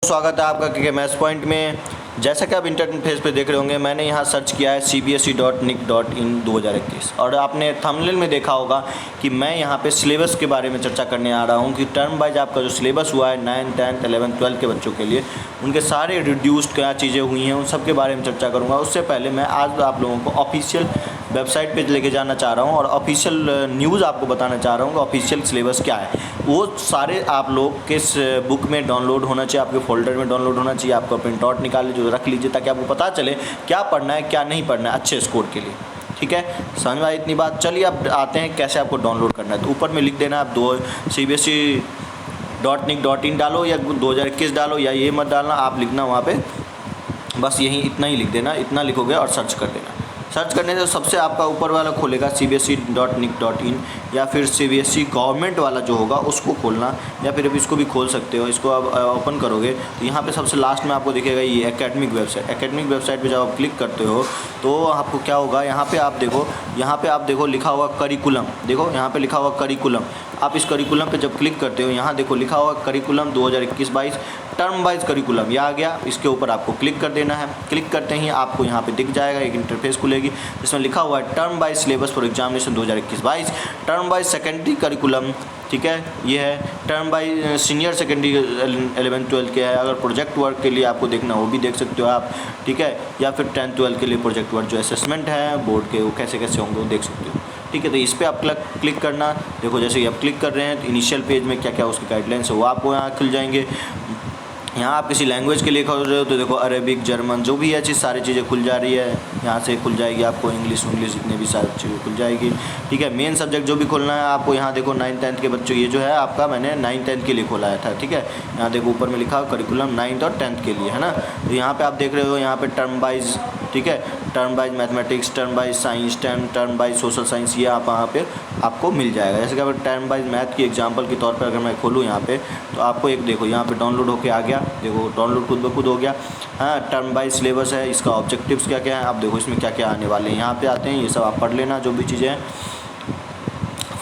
स्वागत है आपका के मैथ्स पॉइंट में। जैसा कि आप इंटरनेट पेज पे देख रहे होंगे, मैंने यहाँ सर्च किया है cbse.nic.in 2021 और आपने थंबनेल में देखा होगा कि मैं यहाँ पे सिलेबस के बारे में चर्चा करने आ रहा हूँ कि टर्म वाइज आपका जो सिलेबस हुआ है 9th 10th 11th 12th के बच्चों के लिए, उनके सारे रिड्यूस्ड क्या चीज़ें हुई हैं उन सब के बारे में चर्चा करूँगा। उससे पहले मैं आज आप लोगों को ऑफिशियल वेबसाइट पे लेके जाना चाह रहा हूँ और ऑफिशियल न्यूज़ आपको बताना चाह रहा हूँ कि ऑफिशियल सिलेबस क्या है। वो सारे आप लोग किस बुक में डाउनलोड होना चाहिए, आपके फोल्डर में डाउनलोड होना चाहिए। आपको प्रिंट आउट निकाल जो रख लीजिए ताकि आपको पता चले क्या पढ़ना है क्या नहीं पढ़ना है अच्छे स्कोर के लिए। ठीक है, समझ में आई इतनी बात। चलिए अब आते हैं कैसे आपको डाउनलोड करना है। तो ऊपर में लिख देना आप cbse.nic.in डालो या 2021 डालो या ये मत डालना, आप लिखना वहाँ पे बस यही इतना ही लिख देना। इतना लिखोगे और सर्च कर देना। सर्च करने से सबसे आपका ऊपर वाला खोलेगा cbse.nic.in या फिर cbse गवर्नमेंट वाला जो होगा उसको खोलना, या फिर अब इसको भी खोल सकते हो। इसको अब ओपन करोगे तो यहाँ पे सबसे लास्ट में आपको दिखेगा ये एकेडमिक वेबसाइट। एकेडमिक वेबसाइट पे जब आप क्लिक करते हो तो आपको क्या होगा, यहाँ पे आप देखो लिखा हुआ करिकुलम। देखो यहाँ पे लिखा हुआ करिकुलम। आप इस करिकुलम पे जब क्लिक करते हो यहाँ देखो लिखा हुआ करिकुलम 2021-22 टर्म वाइज करिकुलम, ये आ गया। इसके ऊपर आपको क्लिक कर देना है। क्लिक करते ही आपको यहाँ पे दिख जाएगा एक इंटरफेस खुलेगी जिसमें लिखा हुआ है term wise syllabus for examination 2021-22 term wise secondary curriculum. ठीक है, ये है term wise senior secondary 11th 12th के है। अगर प्रोजेक्ट वर्क के लिए आपको देखना वो भी देख सकते हो आप। ठीक है, या फिर 10th 12th के लिए प्रोजेक्ट वर्क जो असेसमेंट है बोर्ड के वो कैसे कैसे होंगे वो देख सकते हो। ठीक है, तो इस पर आप क्लिक करना। देखो जैसे ही आप क्लिक कर रहे हैं तो इनिशियल पेज में क्या क्या उसकी गाइडलाइंस है वो आपको यहाँ खुल जाएंगे। यहाँ आप किसी लैंग्वेज के लिए खोल रहे हो तो देखो अरेबिक जर्मन जो भी है चीज़ सारी चीज़ें खुल जा रही है। यहाँ से खुल जाएगी आपको इंग्लिश जितने भी सारी चीज़ें खुल जाएगी। ठीक है, मेन सब्जेक्ट जो भी खोलना है आपको यहाँ देखो 9th 10th के बच्चों, ये जो है आपका मैंने 9th 10th के लिए खोला था। ठीक है, यहाँ देखो ऊपर में लिखा करिकुलम 9th और 10th के लिए है ना। तो यहाँ पर आप देख रहे हो यहाँ पर टर्म वाइज, ठीक है, term wise mathematics, term wise science, term wise social science, ये आप वहाँ पे आपको मिल जाएगा। जैसे कि अगर टर्म वाइज मैथ की एग्जांपल के तौर पर अगर मैं खोलूँ यहाँ पे तो आपको एक देखो यहाँ पे डाउनलोड होके आ गया। देखो डाउनलोड खुद ब खुद हो गया। हाँ, टर्म वाइज सिलेबस है, इसका ऑब्जेक्टिव्स क्या क्या है आप देखो इसमें क्या क्या आने वाले हैं। यहाँ पे आते हैं, ये सब आप पढ़ लेना जो भी चीज़ें हैं।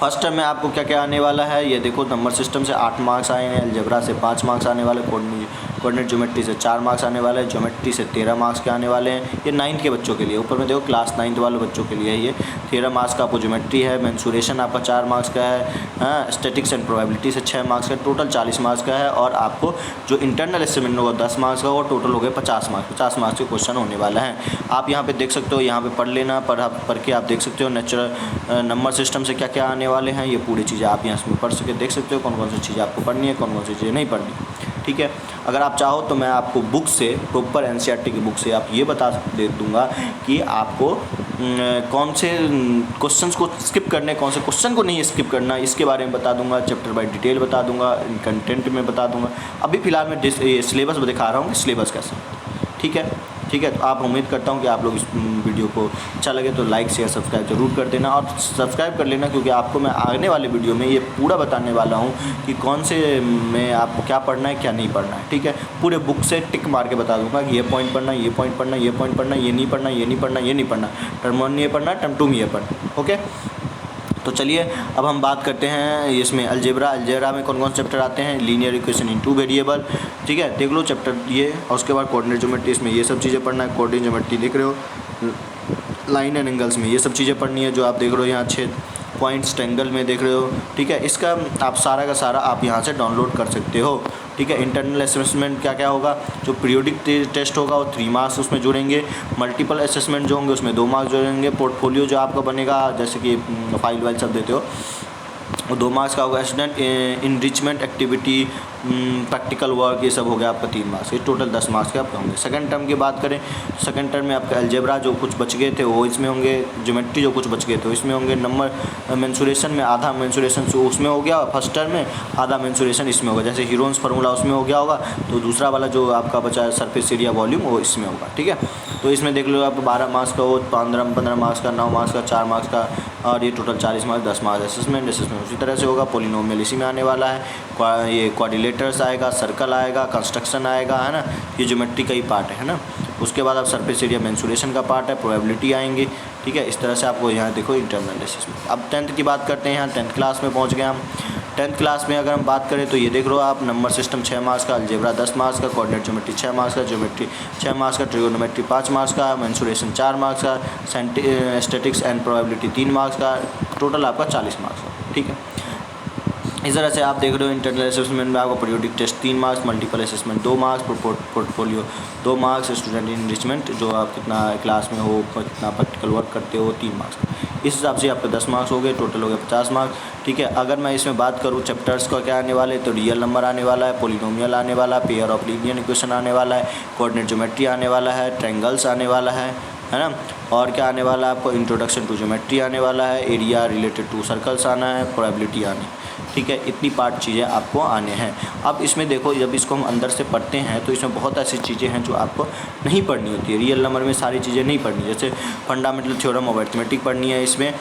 फर्स्ट टर्म में आपको क्या क्या आने वाला है ये देखो। नंबर सिस्टम से 8 मार्क्स आए हैं, अलजेब्रा से 5 मार्क्स आने वाले, कोऑर्डिनेट ज्योमेट्री से 4 मार्क्स आने वाले हैं, ज्योमेट्री से 13 मार्क्स के आने वाले हैं। ये 9th के बच्चों के लिए। ऊपर में देखो क्लास 9th वाले बच्चों के लिए ये 13 मार्क्स का आपको ज्योमेट्री है। मेंसुरेशन आपका 4 मार्क्स का है। हाँ, स्टैटिक्स एंड प्रोबेबिलिटी से 6 मार्क्स का, टोटल 40 मार्क्स का है। और आपको जो इंटरनल असेसमेंट होगा 10 मार्क्स का, वो टोटल हो गए 50 मार्क्स के क्वेश्चन होने वाला है। आप यहाँ पे देख सकते हो, यहाँ पे पढ़ लेना, पढ़ के आप देख सकते हो नेचुरल नंबर सिस्टम से क्या क्या आने वाले हैं। ये पूरी चीज़ें आप यहाँ इसमें पढ़ सके देख सकते हो कौन कौन सी चीज़ें आपको पढ़नी है, कौन कौन सी चीज़ें नहीं पढ़नी। ठीक है, अगर आप चाहो तो मैं आपको बुक से, प्रॉपर एनसीईआरटी की बुक से आप ये बता दे दूँगा कि आपको कौन से क्वेश्चंस को स्किप करने, कौन से क्वेश्चन को नहीं स्किप करना, इसके बारे में बता दूंगा। चैप्टर बाय डिटेल बता दूंगा, कंटेंट में बता दूंगा। अभी फ़िलहाल मैं सिलेबस दिखा रहा हूँ कि सिलेबस कैसा। ठीक है, तो आप उम्मीद करता हूँ कि आप लोग इस वीडियो को अच्छा लगे तो लाइक शेयर सब्सक्राइब जरूर कर देना। और सब्सक्राइब कर लेना क्योंकि आपको मैं आने वाले वीडियो में ये पूरा बताने वाला हूँ कि कौन से में आपको क्या पढ़ना है क्या नहीं पढ़ना है। ठीक है, पूरे बुक से टिक मार के बता दूँगा कि ये पॉइंट पढ़ना, ये पॉइंट पढ़ना, ये पॉइंट पढ़ना, ये नहीं पढ़ना, ये नहीं पढ़ना, ये नहीं पढ़ना, टर्म 1 में ये पढ़ना, टर्म 2 में ये पढ़ना। ओके, तो चलिए अब हम बात करते हैं इसमें अलजेब्रा में कौन कौन चैप्टर आते हैं। लीनियर इक्वेशन इन 2 वेरिएबल, ठीक है, देख लो चैप्टर ये। और उसके बाद कोऑर्डिनेट ज्योमेट्री, इसमें ये सब चीज़ें पढ़ना है। कोऑर्डिनेट ज्योमेट्री देख रहे हो, लाइन एंड एंगल्स में ये सब चीज़ें पढ़नी है जो आप देख रहे हो यहाँ 6 पॉइंट्स ट्रायंगल में देख रहे हो। ठीक है, इसका आप सारा का सारा आप यहाँ से डाउनलोड कर सकते हो। ठीक है, इंटरनल असेसमेंट क्या क्या होगा, जो पीरियोडिक टेस्ट होगा वो 3 मार्क्स उसमें जुड़ेंगे। मल्टीपल असेसमेंट जो होंगे उसमें 2 मार्क्स जुड़ेंगे। पोर्टफोलियो जो आपका बनेगा, जैसे कि फाइल वाइल सब देते हो, वो 2 मार्क्स का होगा। Student enrichment activity, practical work, ये सब हो गया आपका 3 मार्क्स। ये टोटल 10 मार्क्स के आपके होंगे। सेकंड टर्म की बात करें, सेकंड टर्म में आपका अलजेब्रा जो कुछ बच गए थे वो इसमें होंगे। ज्योमेट्री जो कुछ बच गए थे वो इसमें होंगे। नंबर मेंसुरेशन में आधा मेंसुरेशन उसमें हो गया फर्स्ट टर्म में, आधा मेंसुरेशन इसमें होगा। जैसे हीरोन्स फार्मूला उसमें हो गया होगा तो दूसरा वाला जो आपका बचा है सरफेस एरिया वॉल्यूम वो इसमें होगा। ठीक है, तो इसमें देख लो आप 12 मार्क्स का हो, 15 मार्क्स का, 9 मार्क्स का, 4 मार्क्स का, और ये टोटल 40 मार्क्स, 10 मार्क्स असेसमेंट उसी तरह से होगा। पोलिनोमियल इसी में आने वाला है। ये क्वाड्रिलेटर्स आएगा, सर्कल आएगा, कंस्ट्रक्शन आएगा, है ना, ये ज्योमेट्री का ही पार्ट है ना। उसके बाद आप सरफेस एरिया मेंसुरेशन का पार्ट है, प्रोबेबिलिटी आएंगी। ठीक है, इस तरह से आपको यहाँ देखो इंटरनल असेसमेंट। अब 10th की बात करते हैं। यहाँ 10th क्लास में पहुँच गए हम। 10th क्लास में अगर हम बात करें तो ये देख लो आप, नंबर सिस्टम 6 मार्क्स का, अलजेब्रा 10 मार्क्स का, कोऑर्डिनेट ज्योमेट्री 6 मार्क्स का, ज्योमेट्री 6 मार्क्स का, ट्रिगोनोमेट्री 5 मार्क्स का, मेंसुरेशन 4 मार्क्स का, स्टैटिक्स एंड प्रोबेबिलिटी 3 मार्क्स का, टोटल आपका 40 मार्क्स का। ठीक है, इस तरह से आप देख रहे हो इंटरनल असेसमेंट में आपको periodic test 3 marks, multiple assessment 2 marks, portfolio 2 marks, student enrichment जो आप कितना क्लास में हो, कितना प्रैक्टिकल वर्क करते हो 3 मार्क्स। इस हिसाब से आपके 10 मार्क्स हो गए, टोटल हो गए 50 मार्क्स। ठीक है, अगर मैं इसमें बात करूँ चैप्टर्स का क्या आने वाले, तो रियल नंबर आने वाला है, पोलिनोमियल आने वाला है, पेयर ऑफ लीनियर इक्वेशन आने वाला है, कोऑर्डिनेट ज्योमेट्री आने वाला है, ट्रायंगल्स आने वाला है ना, और क्या आने वाला है आपको, इंट्रोडक्शन टू ज्योमेट्री आने वाला है, एरिया रिलेटेड टू सर्कल्स आना है, प्रोबेबिलिटी आनी। ठीक है, इतनी पार्ट चीज़ें आपको आने हैं। अब इसमें देखो, जब इसको हम अंदर से पढ़ते हैं तो इसमें बहुत ऐसी चीज़ें हैं जो आपको नहीं पढ़नी होती है। रियल नंबर में सारी चीज़ें नहीं पढ़नी, जैसे फंडामेंटल थ्योरम ऑफ अरिथमेटिक पढ़नी है, इसमें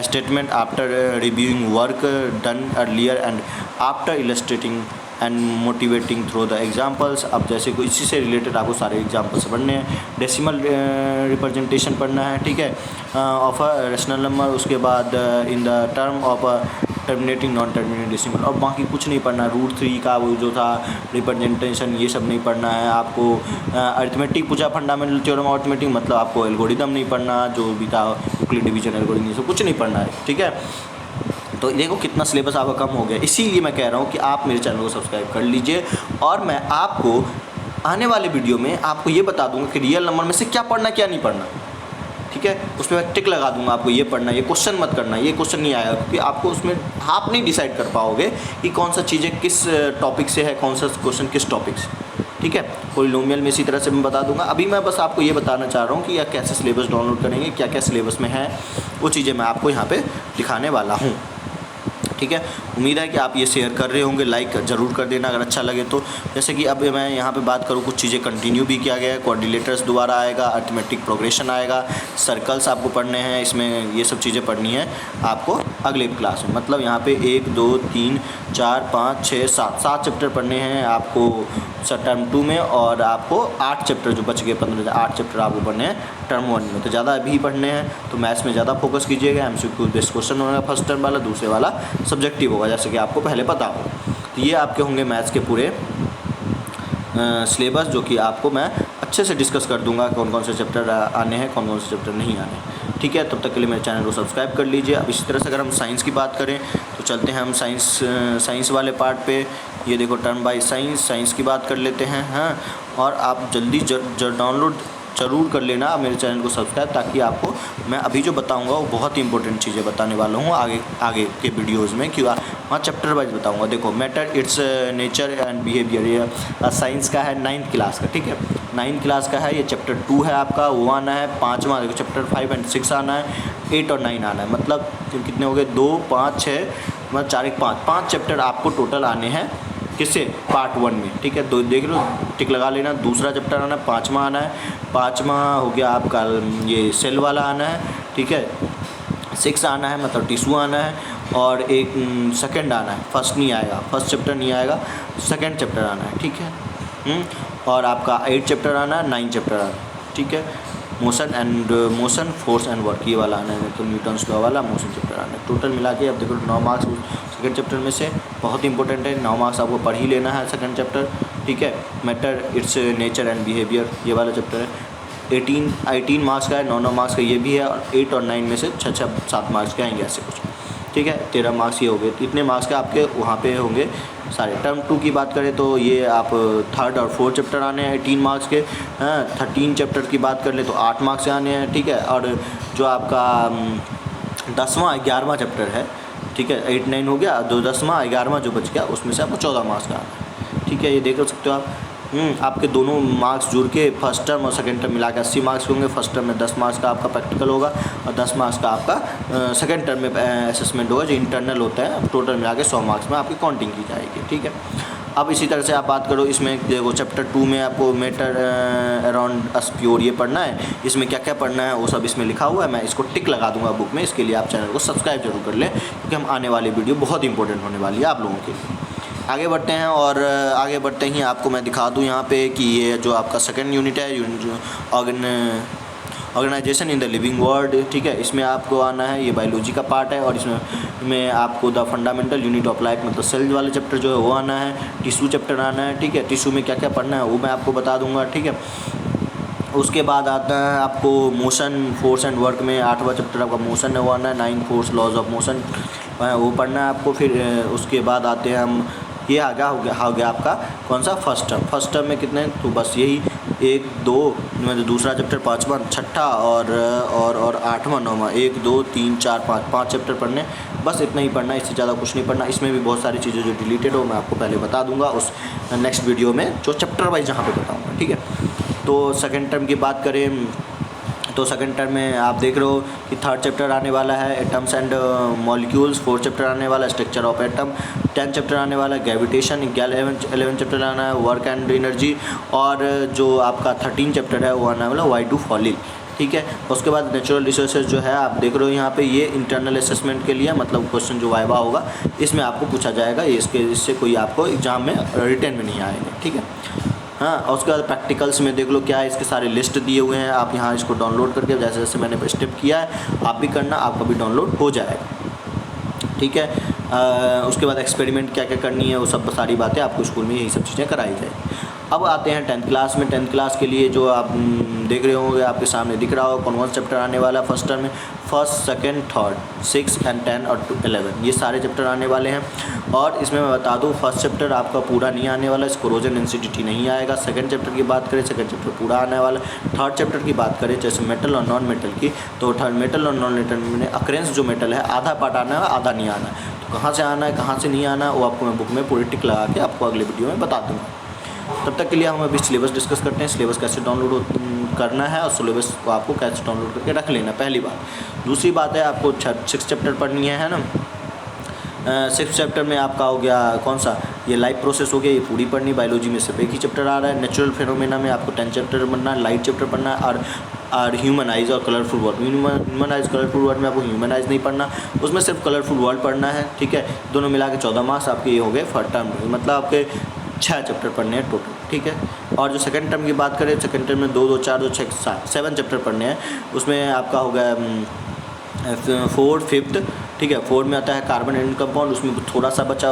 statement after reviewing work done earlier and after illustrating and motivating through the examples. अब जैसे कोई इसी से रिलेटेड आपको सारे एग्जाम्पल्स पढ़ने हैं, डेसिमल रिप्रेजेंटेशन पढ़ना है। ठीक है, ऑफ अ रेशनल नंबर, उसके बाद in the term of terminating non terminating decimal, और बाकी कुछ नहीं पढ़ना। रूट 3 का वो जो था रिप्रेजेंटेशन, ये सब नहीं पढ़ना है आपको। अरिथमेटिक पूछा, फंडामेंटल थ्योरम ऑफ अरिथमेटिक, मतलब आपको एल्गोरिदम नहीं पढ़ना, जो भी था यूक्लिड डिवीजन एल्गोरिथम, ये सब कुछ नहीं पढ़ना है। ठीक है, तो देखो कितना सिलेबस आपका कम हो गया। इसीलिए मैं कह रहा हूँ कि आप मेरे चैनल को सब्सक्राइब कर लीजिए, और मैं आपको आने वाले वीडियो में आपको ये बता दूंगा कि रियल नंबर में से क्या पढ़ना क्या नहीं पढ़ना। ठीक है, उसमें मैं टिक लगा दूंगा, आपको ये पढ़ना, ये क्वेश्चन मत करना, ये क्वेश्चन नहीं आएगा, क्योंकि आपको उसमें आप नहीं डिसाइड कर पाओगे कि कौन सा चीज़ें किस टॉपिक से है, कौन सा क्वेश्चन किस टॉपिक से। ठीक है, पॉलिनोमियल में इसी तरह से मैं बता दूंगा। अभी मैं बस आपको ये बताना चाह रहा हूँ कि यह कैसे सिलेबस डाउनलोड करेंगे, क्या क्या सिलेबस में है, वो चीज़ें मैं आपको यहाँ पर दिखाने वाला हूँ। ठीक है, उम्मीद है कि आप ये शेयर कर रहे होंगे, लाइक ज़रूर कर देना अगर अच्छा लगे तो। जैसे कि अब मैं यहाँ पे बात करूँ, कुछ चीज़ें कंटिन्यू भी किया गया है, कोऑर्डिनेटर्स दोबारा आएगा, अरिथमेटिक प्रोग्रेशन आएगा, सर्कल्स आपको पढ़ने हैं, इसमें ये सब चीज़ें पढ़नी है आपको अगले क्लास में। मतलब यहाँ पे 1 2 3 4 5 6 7 चैप्टर पढ़ने हैं आपको टर्म 2 में, और आपको 8 चैप्टर जो बच गए 15 8 चैप्टर आपको पढ़ने हैं टर्म 1 में। तो ज़्यादा अभी पढ़ने हैं, तो मैथ्स में ज़्यादा फोकस कीजिएगा। MCQ बेस्ड क्वेश्चन होगा फर्स्ट टर्म वाला, दूसरे वाला सब्जेक्टिव होगा, जैसे कि आपको पहले पता हो। तो ये आपके होंगे मैथ्स के पूरे सिलेबस, जो कि आपको मैं अच्छे से डिस्कस कर दूंगा, कौन कौन से चैप्टर आने हैं, कौन कौन से चैप्टर नहीं आने हैं। ठीक है, तब तक के लिए मेरे चैनल को सब्सक्राइब कर लीजिए। अब इसी तरह से अगर हम साइंस की बात करें तो चलते हैं हम साइंस वाले पार्ट पे। ये देखो टर्म बाय साइंस की बात कर लेते हैं। हाँ, और आप जल्दी डाउनलोड ज़रूर कर लेना मेरे चैनल को सब्सक्राइब, ताकि आपको मैं अभी जो बताऊंगा वो बहुत ही इंपॉर्टेंट चीज़ें बताने वाला हूँ आगे के वीडियोज़ में, क्यों वहाँ चैप्टर वाइज बताऊंगा। देखो matter, it's nature and behaviour, ये साइंस का है 9th क्लास का। ठीक है, 9th क्लास का है, ये चैप्टर 2 है आपका, वो आना है 5वां। देखो चैप्टर 5 और 6 आना है, 8 और 9 आना है, मतलब कितने हो गए 2 5 6, मतलब 4 1 5 चैप्टर आपको टोटल आने हैं किससे, पार्ट 1 में। ठीक है, दो देख लो, टिक लगा लेना। दूसरा चैप्टर आना है 5वां आना है, 5वां हो गया आपका ये सेल वाला आना है। ठीक है, 6 आना है, मतलब टिश्यू आना है, और एक सेकंड आना है, फर्स्ट नहीं आएगा, फर्स्ट चैप्टर नहीं आएगा, सेकंड चैप्टर आना है। ठीक है, और आपका 8 चैप्टर आना है, 9 चैप्टर आना है। ठीक है, मोशन फोर्स एंड वर्क, ये वाला आना है, तो न्यूटन्स लॉ वाला मोशन चैप्टर आना है। टोटल मिला के अब देखो 9 मार्क्स सेकंड चैप्टर में से, बहुत इंपॉर्टेंट है, 9 मार्क्स आपको पढ़ ही लेना है सेकंड चैप्टर। ठीक है, matter, it's nature and behaviour, ये वाला चैप्टर है। 18 मार्क्स का है, 9 मार्क्स का ये भी है, और 8 और 9 में से 6 7 मार्क्स के आएंगे, ऐसे कुछ। ठीक है, 13 मार्क्स ये हो गए, इतने मार्क्स के आपके वहाँ पे होंगे सारे। टर्म 2 की बात करें तो ये आप 3rd और 4th चैप्टर आने हैं 18 मार्क्स के। 13 चैप्टर की बात कर ले तो 8 मार्क्स से आने हैं। ठीक है, और जो आपका 10वां 11वां चैप्टर है, ठीक है, 8 9 हो गया, 10वां 11वां जो बच गया उसमें से आपको 14 मार्क्स का आना है। ठीक है, ये देख सकते हो आप। आपके दोनों मार्क्स जुड़ के फर्स्ट टर्म और सेकंड टर्म मिला के 80 मार्क्स होंगे। फर्स्ट टर्म में 10 मार्क्स का आपका प्रैक्टिकल होगा, और 10 मार्क्स का आपका सेकंड टर्म में असेसमेंट होगा, जो इंटरनल होता है। टोटल मिला के 100 मार्क्स में आपकी काउंटिंग की जाएगी। ठीक है, अब इसी तरह से आप बात करो, इसमें देखो चैप्टर 2 में आपको मैटर अराउंड अस प्योर ये पढ़ना है। इसमें क्या क्या पढ़ना है वो सब इसमें लिखा हुआ है, मैं इसको टिक लगा दूंगा बुक में। इसके लिए आप चैनल को सब्सक्राइब जरूर कर लें, क्योंकि हम आने वाली वीडियो बहुत इंपॉर्टेंट होने वाली है आप लोगों के लिए। आगे बढ़ते हैं, और आगे बढ़ते ही आपको मैं दिखा दूं यहाँ पे कि ये जो आपका सेकंड यूनिट है, organisation in the living world, ठीक है, इसमें आपको आना है, ये बायोलॉजी का पार्ट है। और इसमें आपको the fundamental unit of life मतलब सेल वाले चैप्टर जो है वो आना है। टिश्यू चैप्टर आना है, ठीक है, टिश्यू में क्या क्या पढ़ना है वो मैं आपको बता दूंगा, ठीक है। उसके बाद आता है आपको मोशन, फोर्स एंड वर्क में 8वां चैप्टर आपका मोशन है वो आना है। 9 फोर्स लॉज ऑफ मोशन वो पढ़ना है आपको। फिर उसके बाद आते हैं हम, ये आगे हो गया आपका कौन सा फर्स्ट टर्म में कितने, तो बस यही 1 2 मतलब दूसरा चैप्टर, 5वां, 6ठा और 8वां 9वां, 1 2 3 4 5 चैप्टर पढ़ने, बस इतना ही पढ़ना, इससे ज़्यादा कुछ नहीं पढ़ना। इसमें भी बहुत सारी चीज़ें जो डिलीटेड हो मैं आपको पहले बता दूंगा उस नेक्स्ट वीडियो में, जो चैप्टर वाइज जहाँ पे बताऊँगा, ठीक है। तो सेकेंड टर्म की बात करें तो सेकंड टर्म में आप देख रहे हो कि 3rd चैप्टर आने वाला है atoms and molecules, 4th chapter आने वाला है structure of atom, 10th chapter आने वाला है ग्रेविटेशन, 11th चैप्टर आना है वर्क एंड एनर्जी, और जो आपका 13 चैप्टर है वो आने वाला व्हाई डू फॉलिंग, ठीक है। उसके बाद नेचुरल रिसोर्सेज जो है आप देख रहे हो यहाँ पे, ये इंटरनल असेसमेंट के लिए मतलब क्वेश्चन जो वाइवा होगा इसमें आपको पूछा जाएगा, ये इससे कोई आपको एग्जाम में रिटर्न में नहीं आएगा, ठीक है। हाँ, और उसके बाद प्रैक्टिकल्स में देख लो क्या है, इसके सारे लिस्ट दिए हुए हैं, आप यहाँ इसको डाउनलोड करके जैसे जैसे मैंने स्टेप किया है आप भी करना, आपका भी डाउनलोड हो जाएगा, ठीक है। उसके बाद एक्सपेरिमेंट क्या क्या करनी है वो सब सारी बातें आपको स्कूल में यही सब चीज़ें कराई जाएगी। अब आते हैं 10th क्लास में। 10th क्लास के लिए जो आप देख रहे होंगे आपके सामने दिख रहा होगा कौन चैप्टर आने वाला है फर्स्ट टर्म में, 1st 2nd 3rd 6 एंड 10 और 11 ये सारे चैप्टर आने वाले हैं। और इसमें मैं बता दूं फर्स्ट चैप्टर आपका पूरा नहीं आने वाला, इस कोरोजन डेंसिटी नहीं आएगा। सेकंड चैप्टर की बात करें सेकंड चैप्टर पूरा आने वाला। थर्ड चैप्टर की बात करें जैसे मेटल और नॉन मेटल की, तो थर्ड मेटल और नॉन मेटल में अक्रेंस जो मेटल है आधा पार्ट आना है आधा नहीं आना है, तो कहाँ से आना है कहाँ से नहीं आना है वो आपको मैं बुक में पूरी टिक लगा के आपको अगले वीडियो में बता दूँगा। तब तक के लिए हम अभी सिलेबस डिस्कस करते हैं, सिलेबस कैसे डाउनलोड करना है और सिलेबस को आपको कैसे डाउनलोड करके रख लेना, पहली बात। दूसरी बात है आपको 6 चैप्टर पढ़नी है ना। 6th चैप्टर में आपका हो गया कौन सा, ये लाइफ प्रोसेस हो गया, ये पूरी पढ़नी। बायोलॉजी में सिर्फ एक ही चैप्टर आ रहा है। नेचुरल फिनोमेना में आपको 10 चैप्टर पढ़ना है, लाइट चैप्टर पढ़ना है, और ह्यूमन आइज़ और colourful world. Human eyes colourful world में आपको ह्यूमन आइज़ नहीं पढ़ना, उसमें सिर्फ कलरफुल वर्ल्ड पढ़ना है, ठीक है। दोनों मिला के 14 मार्क्स आपके ये हो गए फर्स्ट टर्म, मतलब आपके 6 चैप्टर पढ़ने हैं टोटल, ठीक है। और जो सेकंड टर्म की बात करें, सेकंड टर्म में 2 2 4 2 6 7 चैप्टर पढ़ने हैं। उसमें आपका हो गया 4th 5th, ठीक है। 4 में आता है कार्बन एंड कंपाउंड, उसमें थोड़ा सा बचा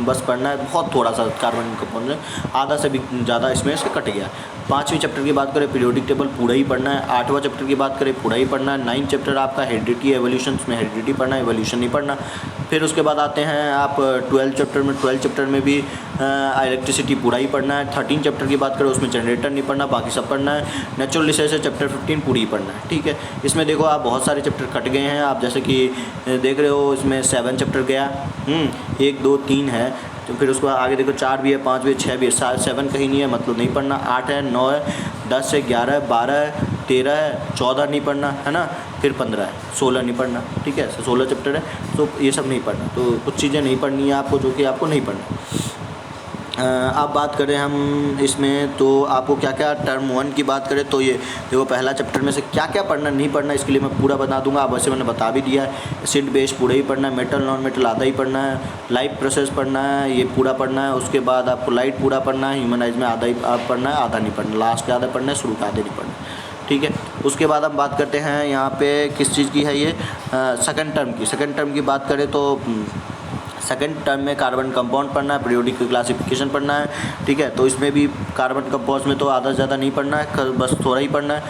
बस पढ़ना है, बहुत थोड़ा सा कार्बन एंड कंपाउंड में, आधा से भी ज़्यादा इसमें से कट गया। 5वें चैप्टर की बात करें पीरियोडिक टेबल पूरा ही पढ़ना है। 8वां चैप्टर की बात करें पूरा ही पढ़ना है। 9th चैप्टर आपका हेरिडिटी एवोल्यूशन, उसमें हेरिडिटी पढ़ना है, एवोल्यूशन नहीं पढ़ना। फिर उसके बाद आते हैं आप 12th चैप्टर में भी इलेक्ट्रिसिटी पूरा ही पढ़ना है। 13 चैप्टर की बात करें उसमें जनरेटर नहीं पढ़ना, बाकी सब पढ़ना है। नेचुरल रिसोर्सेज चैप्टर 15 पूरी ही पढ़ना है, ठीक है। इसमें देखो आप बहुत सारे चैप्टर कट गए हैं, आप जैसे कि देख रहे हो इसमें 7 चैप्टर गया, 1 2 3 है, तो फिर उसके बाद आगे देखो 4 भी है, 5 भी है, 6 भी है, 7 कहीं नहीं है, मतलब नहीं पढ़ना। 8 है, 9 है, 10 है, 11 है, 12 है, 13 है, 14 नहीं पढ़ना है ना, फिर 15 है, 16 नहीं पढ़ना, ठीक है। 16 चैप्टर है, तो ये सब नहीं पढ़ना, तो कुछ चीज़ें नहीं पढ़नी है आपको जो कि आपको नहीं पढ़ना। अब बात करें हम इसमें, तो आपको क्या क्या टर्म 1 की बात करें तो ये देखो पहला चैप्टर में से क्या क्या पढ़ना नहीं पढ़ना इसके लिए मैं पूरा बता दूंगा। अब वैसे मैंने बता भी दिया है, एसिड बेस पूरा ही पढ़ना है, मेटल नॉन मेटल आधा ही पढ़ना है, लाइफ प्रोसेस पढ़ना है, ये पूरा पढ़ना है। उसके बाद आपको लाइट पूरा पढ़ना है, ह्यूमनाइज में आधा ही पढ़ना है, आधा नहीं पढ़ना, लास्ट का आधा पढ़ना है, शुरू का आधे नहीं पढ़ना, ठीक है। उसके बाद हम बात करते हैं यहाँ पे किस चीज़ की है, ये सेकंड टर्म की। सेकंड टर्म की बात करें तो सेकंड टर्म में कार्बन कंपाउंड पढ़ना है, पीरियोडिक क्लासिफिकेशन पढ़ना है, ठीक है। तो इसमें भी कार्बन कंपाउंड में तो आधा से ज़्यादा नहीं पढ़ना है, बस थोड़ा ही पढ़ना है।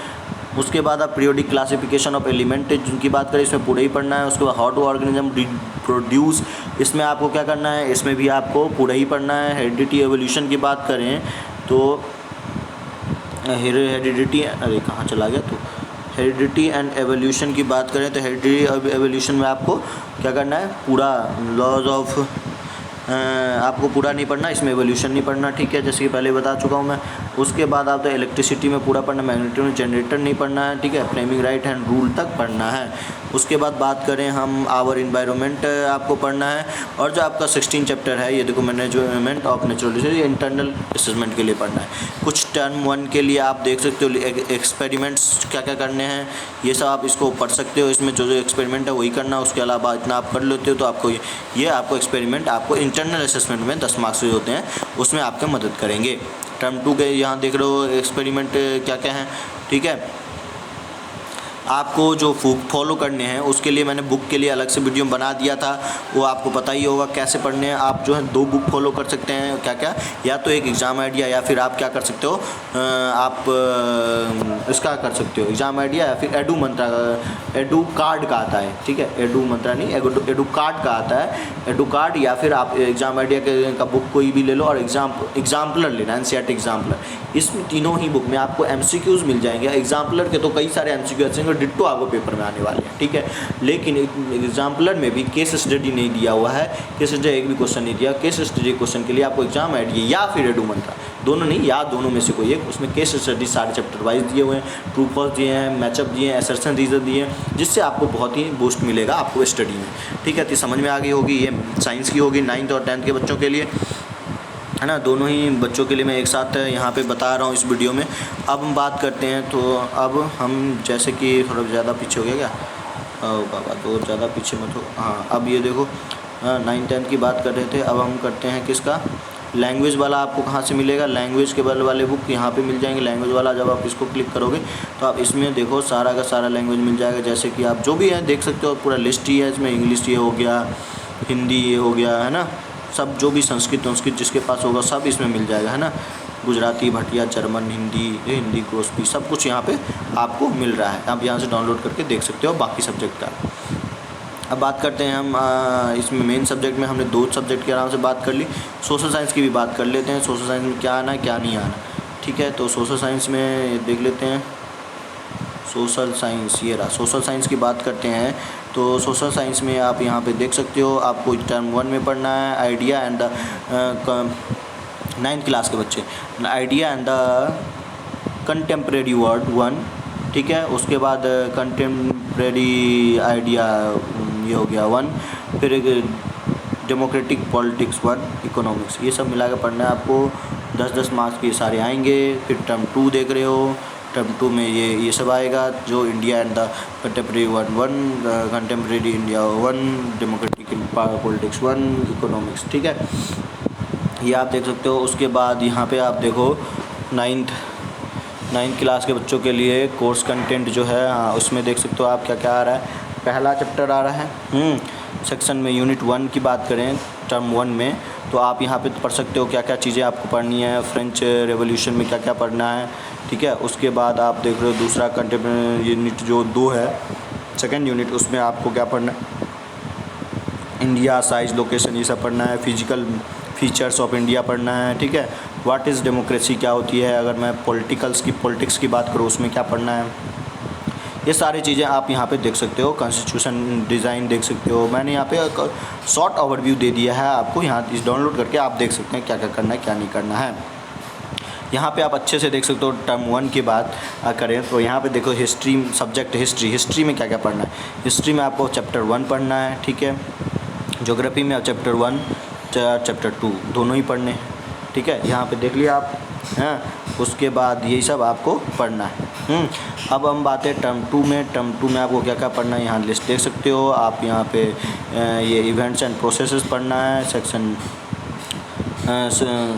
उसके बाद आप पीरियोडिक क्लासिफिकेशन ऑफ एलिमेंट जिनकी बात करें इसमें पूरा ही पढ़ना है। उसके बाद हाउ टू ऑर्गेनिज्म प्रोड्यूस, इसमें आपको क्या करना है, इसमें भी आपको पूरा ही पढ़ना है। हेरिडिटी एवोल्यूशन की बात करें तो हेरिडिटी, अरे कहाँ चला गया, तो हेरिडिटी एंड एवोल्यूशन की बात करें तो हेरिडिटी एवोल्यूशन में आपको क्या करना है, पूरा लॉज ऑफ आपको पूरा नहीं पढ़ना, इसमें एवोल्यूशन नहीं पढ़ना, ठीक है, जैसे कि पहले बता चुका हूँ मैं। उसके बाद आप तो इलेक्ट्रिसिटी में पूरा पढ़ना, मैग्नेटिक में जनरेटर नहीं पढ़ना है, ठीक है, फ्लेमिंग राइट हैंड रूल तक पढ़ना है। उसके बाद बात करें हम आवर इन्वायरमेंट आपको पढ़ना है। और जो आपका 16 चैप्टर है ये देखो मैनेजमेंट ऑफ नेचुरल रिसोर्स, ये इंटरनल असेसमेंट के लिए पढ़ना है। कुछ टर्म 1 के लिए आप देख सकते हो एक्सपेरिमेंट्स क्या क्या करने हैं, ये सब आप इसको पढ़ सकते हो। इसमें जो एक्सपेरिमेंट है वही करना, उसके अलावा इतना आप कर लेते हो तो आपको ये आपको एक्सपेरिमेंट आपको इंटरनल असेसमेंट में 10 मार्क्स जो होते हैं उसमें आपके मदद करेंगे। टर्म 2 के यहाँ देख रहे हो एक्सपेरिमेंट क्या क्या हैं, ठीक है। आपको जो फॉलो करने हैं उसके लिए मैंने बुक के लिए अलग से वीडियो बना दिया था, वो आपको पता ही होगा कैसे पढ़ने हैं। आप जो है 2 बुक फॉलो कर सकते हैं, क्या क्या, या तो एक एग्ज़ाम आइडिया, या फिर आप क्या कर सकते हो, आप इसका कर सकते हो एग्ज़ाम आइडिया, या फिर एडू मंत्रा, एडू कार्ड का आता है, ठीक है, एडू मंत्रा नहीं, एडू कार्ड का आता है, एडू कार्ड, या फिर आप एग्ज़ाम आइडिया का बुक कोई भी ले लो और एग्जाम्पलर लेना, एनसीईआरटी एग्जाम्पलर। इसमें तीनों ही बुक में आपको एमसीक्यूज़ मिल जाएंगे। एग्जाम्पलर के तो कई सारे एमसीक्यू ऐसे हैं डिट्टो आपको पेपर में आने वाले हैं, ठीक है, लेकिन एग्जाम्पलर में भी केस स्टडी नहीं दिया हुआ है, केस स्टडी एक भी क्वेश्चन नहीं दिया। केस स्टडी क्वेश्चन के लिए आपको एग्जाम आइडिया या फिर एडू मंत्रा, दोनों नहीं, या दोनों में से कोई एक, उसमें केस स्टडी सारे चैप्टर वाइज दिए हुए हैं, ट्रू फॉल्स दिए हैं, मैचअप दिए हैं, असर्शन रीजन दिए हैं, जिससे आपको बहुत ही बूस्ट मिलेगा आपको स्टडी में, ठीक है। तो समझ में आ गई होगी, ये साइंस की होगी 9th और 10th के बच्चों के लिए, है ना, दोनों ही बच्चों के लिए मैं एक साथ यहाँ पे बता रहा हूँ इस वीडियो में। अब हम बात करते हैं, तो अब हम जैसे कि थोड़ा ज़्यादा पीछे हो गया क्या, ओ बाबा, तो ज़्यादा पीछे मत हो। हाँ, अब ये देखो 9th 10th की बात कर रहे थे, अब हम करते हैं किसका, लैंग्वेज वाला। आपको कहाँ से मिलेगा, लैंग्वेज के वाले बुक यहाँ पे मिल जाएंगे। लैंग्वेज वाला जब आप इसको क्लिक करोगे तो आप इसमें देखो सारा का सारा लैंग्वेज मिल जाएगा, जैसे कि आप जो भी है देख सकते हो, पूरा लिस्ट ही है इसमें। इंग्लिश ये हो गया, हिंदी ये हो गया, है ना, सब जो भी संस्कृत जिसके पास होगा सब इसमें मिल जाएगा, है ना, गुजराती, भटिया, जर्मन, हिंदी ग्रोसपी, सब कुछ यहाँ पे आपको मिल रहा है। आप यहाँ से डाउनलोड करके देख सकते हो बाकी सब्जेक्ट का। अब बात करते हैं हम इसमें मेन सब्जेक्ट में हमने 2 सब्जेक्ट की आराम से बात कर ली। सोशल साइंस की भी बात कर लेते हैं, सोशल साइंस में क्या आना है क्या नहीं आना, ठीक है। तो सोशल साइंस में देख लेते हैं, सोशल साइंस ये रहा। सोशल साइंस की बात करते हैं तो सोशल साइंस में आप यहाँ पे देख सकते हो, आपको टर्म 1 में पढ़ना है आइडिया एंड 9th क्लास के बच्चे, idea and the contemporary word 1, ठीक है। उसके बाद कंटेम्प्रेरी आइडिया ये हो गया 1, फिर डेमोक्रेटिक पॉलिटिक्स 1, इकोनॉमिक्स, ये सब मिला के पढ़ना है आपको। 10-10 मार्क्स के सारे आएंगे। फिर टर्म 2 देख रहे हो, टर्म 2 में ये सब आएगा, जो India and the contemporary 1, contemporary India 1, democratic politics 1, economics, ठीक है, ये आप देख सकते हो। उसके बाद यहाँ पे आप देखो 9th क्लास के बच्चों के लिए कोर्स कंटेंट जो है, हाँ, उसमें देख सकते हो आप क्या क्या आ रहा है। पहला चैप्टर आ रहा है सेक्शन में, यूनिट 1 की बात करें टर्म 1 में, तो आप यहाँ पे पढ़ सकते हो क्या क्या चीज़ें आपको पढ़नी है, फ्रेंच रेवोल्यूशन में क्या क्या पढ़ना है, ठीक है। उसके बाद आप देख रहे हो दूसरा कंटेम्प्रेरी यूनिट जो 2 है, सेकेंड यूनिट, उसमें आपको क्या पढ़ना है, इंडिया, साइज, लोकेशन, ये सब पढ़ना है। फिजिकल फीचर्स ऑफ इंडिया पढ़ना है, ठीक है। व्हाट इज़ डेमोक्रेसी क्या होती है, अगर मैं पॉलिटिक्स की बात करूँ उसमें क्या पढ़ना है, ये सारी चीज़ें आप यहाँ पे देख सकते हो। कॉन्स्टिट्यूशन डिज़ाइन देख सकते हो। मैंने यहाँ पे शॉर्ट ओवरव्यू दे दिया है आपको, यहाँ इस डाउनलोड करके आप देख सकते हैं क्या क्या करना है क्या नहीं करना है। यहाँ पे आप अच्छे से देख सकते हो। टर्म 1 की बात करें तो यहाँ पे देखो हिस्ट्री सब्जेक्ट, हिस्ट्री में क्या क्या पढ़ना है। हिस्ट्री में आपको चैप्टर 1 पढ़ना है, ठीक है। ज्योग्राफी में चैप्टर 1 चैप्टर 2 दोनों ही पढ़ने हैं, ठीक है, यहाँ पे देख लिया आप, हैं। उसके बाद यही सब आपको पढ़ना है। अब हम बात है टर्म 2 में। टर्म 2 में आपको क्या क्या पढ़ना है, यहाँ लिस्ट देख सकते हो आप। यहाँ पे ये इवेंट्स एंड प्रोसेसेस पढ़ना है। Section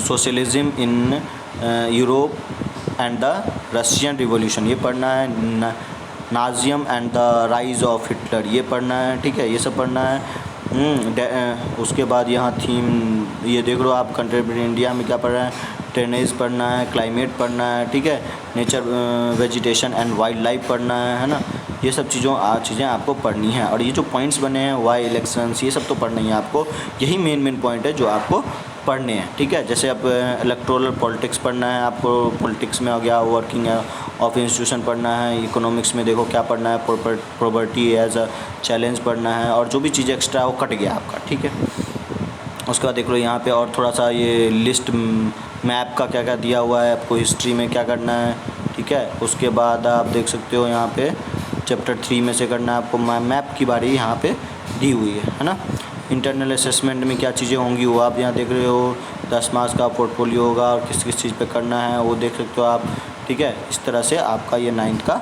socialism in Europe and the Russian revolution, ये पढ़ना है। Nazism and the rise of Hitler, ये पढ़ना है, ठीक है, ये सब पढ़ना है। उसके बाद यहाँ थीम ये देख लो आप, कंटेम्प्रेरी इंडिया में क्या पढ़ रहे हैं, टेनेज पढ़ना है, क्लाइमेट पढ़ना है, ठीक है, nature, vegetation and wild life पढ़ना है ना। ये सब चीज़ें आपको पढ़नी है। और ये जो पॉइंट्स बने हैं, वाई इलेक्शंस, ये सब तो पढ़ना ही है आपको। यही मेन पॉइंट है जो आपको पढ़ने हैं, ठीक है। जैसे आप इलेक्टोरल पॉलिटिक्स पढ़ना है आपको, पॉलिटिक्स में हो गया वर्किंग ऑफ इंस्टीट्यूशन पढ़ना है। इकोनॉमिक्स में देखो क्या पढ़ना है, प्रॉपर्टी एज अ चैलेंज पढ़ना है। और जो भी चीज़ें एक्स्ट्रा वो कट गया आपका, ठीक है। उसके बाद देख लो यहाँ पे और थोड़ा सा ये लिस्ट मैप का क्या क्या दिया हुआ है आपको, हिस्ट्री में क्या करना है, ठीक है। उसके बाद आप देख सकते हो यहाँ पे चैप्टर 3 में से करना है आपको मैप की बारी यहाँ पे दी हुई है ना। इंटरनल असेसमेंट में क्या चीज़ें होंगी वो आप यहाँ देख रहे हो। 10 मार्क्स का पोर्टफोलियो होगा और किस किस चीज़ पे करना है वो देख सकते हो आप। ठीक है। इस तरह से आपका ये 9th का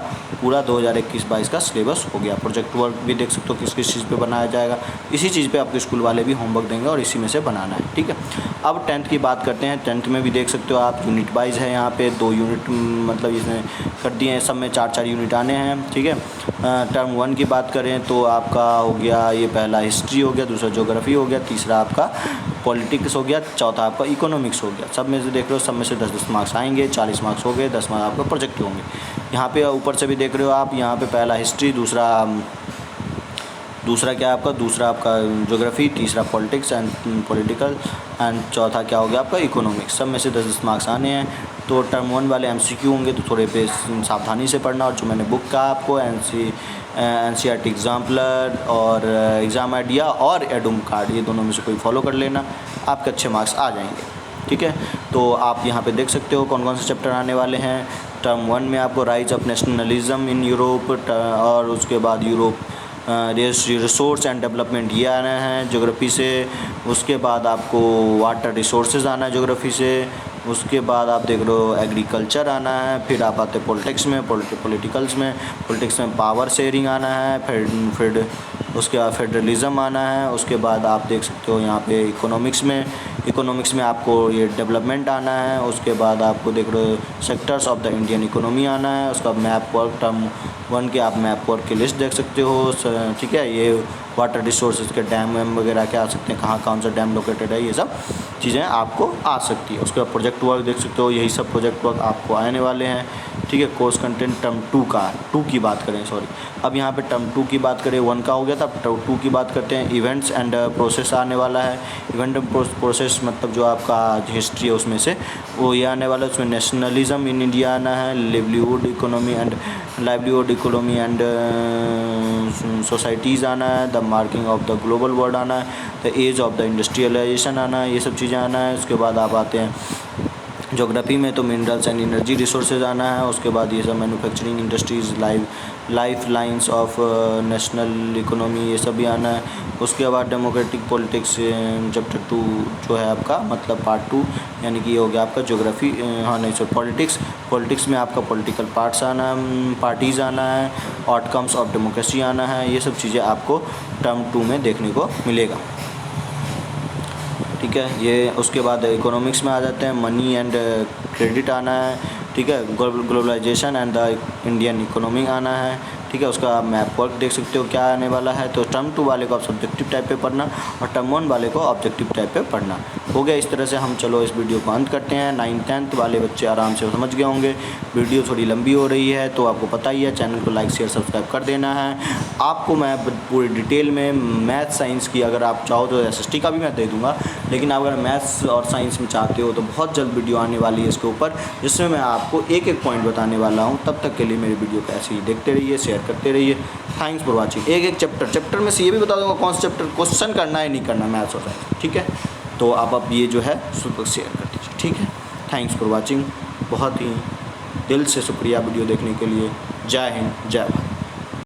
पूरा 2021-22 का सिलेबस हो गया। प्रोजेक्ट वर्क भी देख सकते हो किस किस चीज़ पे बनाया जाएगा, इसी चीज़ पे आपके स्कूल वाले भी होमवर्क देंगे और इसी में से बनाना है, ठीक है। अब 10th की बात करते हैं। 10th में भी देख सकते हो आप यूनिट वाइज है, यहाँ पे 2 यूनिट मतलब इसने कर दिए हैं, सब में 4-4 यूनिट आने हैं, ठीक है। टर्म 1 की बात करें तो आपका हो गया ये पहला हिस्ट्री हो गया, दूसरा ज्योग्राफी हो गया, तीसरा आपका पॉलिटिक्स हो गया, चौथा आपका इकोनॉमिक्स हो गया। सब में से देख रहे हो, सब में से 10-10 मार्क्स आएंगे, 40 मार्क्स हो गए, 10 मार्क्स आपका प्रोजेक्ट होंगे। यहाँ पे ऊपर से भी देख रहे हो आप, यहाँ पे पहला हिस्ट्री, दूसरा क्या आपका, दूसरा आपका ज्योग्राफी, तीसरा पॉलिटिक्स एंड पॉलिटिकल एंड चौथा क्या हो गया आपका इकोनॉमिक्स। सब में से 10-10 मार्क्स आने हैं। तो टर्म 1 वाले MCQ होंगे तो थोड़े पे सावधानी से पढ़ना, और जो मैंने बुक कहा आपको NCERT एग्जाम्पलर और एग्ज़ाम आइडिया और एडुम कार्ड, ये दोनों में से कोई फॉलो कर लेना, आपके अच्छे मार्क्स आ जाएंगे, ठीक है। तो आप यहाँ पे देख सकते हो कौन कौन से चैप्टर आने वाले हैं। टर्म 1 में आपको rise of nationalism in Europe, और उसके बाद यूरोप रिसोर्स एंड डेवलपमेंट ये आना है ज्योग्राफी से। उसके बाद आपको वाटर रिसोर्सेज आना है ज्योग्राफी से। उसके बाद आप देख रहे हो एग्रीकल्चर आना है। फिर आप आते पॉलिटिक्स में, पॉलिटिक्स में पावर शेयरिंग आना है। फिर उसके बाद फेडरलिज़म आना है। उसके बाद आप देख सकते हो यहाँ पे इकोनॉमिक्स में आपको ये डेवलपमेंट आना है। उसके बाद आपको देख रहे हो sectors of the Indian economy आना है। उसका मैप वर्क टर्म 1 के आप मैप वर्क की लिस्ट देख सकते हो, ठीक है। ये वाटर रिसोर्सेज के डैम वैम वगैरह क्या आ सकते हैं, कहाँ कौन सा डैम लोकेटेड है, ये सब चीज़ें आपको आ सकती है। उसके बाद प्रोजेक्ट वर्क देख सकते हो, यही सब प्रोजेक्ट वर्क आपको आने वाले हैं, ठीक है। कोर्स कंटेंट टर्म 2 की बात करें, सॉरी, अब यहाँ पे टर्म 2 की बात करें, 1 का हो गया था, टर्म 2 की बात करते हैं। इवेंट्स एंड प्रोसेस आने वाला है। इवेंट एंड प्रोसेस मतलब जो आपका हिस्ट्री है उसमें से वो ये आने वाला है। उसमें नेशनलिज्म इन इंडिया आना है, लाइवलीहुड इकोनॉमी एंड सोसाइटीज़ आना है, the marking of the global world आना है, the age of the industrialisation आना है, ये सब चीज़ें आना है। उसके बाद आप आते हैं ज्योग्राफी में तो मिनरल्स एंड एनर्जी रिसोर्सेज आना है। उसके बाद ये सब manufacturing industries, life lines of national economy, ये सब भी आना है। उसके बाद डेमोक्रेटिक पॉलिटिक्स चैप्टर 2 जो है आपका मतलब पार्ट 2, यानी कि ये हो गया आपका ज्योग्राफी, पॉलिटिक्स में आपका पॉलिटिकल पार्टीज़ आना है, आउटकम्स ऑफ डेमोक्रेसी आना है। ये सब चीज़ें आपको टर्म 2 में देखने को मिलेगा, ठीक है। ये उसके बाद इकोनॉमिक्स में आ जाते हैं, मनी एंड क्रेडिट आना है, ठीक है। Globalisation and the Indian economy आना है, ठीक है। उसका आप मैप वर्क देख सकते हो क्या आने वाला है। तो टर्म 2 वाले को आप सब्जेक्टिव टाइप पे पढ़ना और टर्म 1 वाले को ऑब्जेक्टिव टाइप पे पढ़ना। हो गया। इस तरह से हम चलो इस वीडियो को अंत करते हैं। 9th 10th वाले बच्चे आराम से समझ गए होंगे। वीडियो थोड़ी लंबी हो रही है तो आपको पता ही है, चैनल को लाइक शेयर सब्सक्राइब कर देना है। आपको मैं पूरी डिटेल में मैथ साइंस की अगर आप चाहो तो SST का भी मैं दे दूँगा, लेकिन अगर मैथ्स और साइंस में चाहते हो तो बहुत जल्द वीडियो आने वाली है इसके ऊपर, जिसमें मैं आपको एक एक पॉइंट बताने वाला हूँ। तब तक के लिए मेरी वीडियो को ऐसे ही देखते रहिए, शेयर करते रहिए। Thanks for watching. एक चैप्टर में से ये भी बता दूंगा कौन सा चैप्टर क्वेश्चन करना है नहीं करना, मैथ्स और साइंस, ठीक है। तो आप अब ये जो है सुपर शेयर कर दीजिए, ठीक है। Thanks for watching. बहुत ही दिल से शुक्रिया वीडियो देखने के लिए। जय हिंद, जय भारत।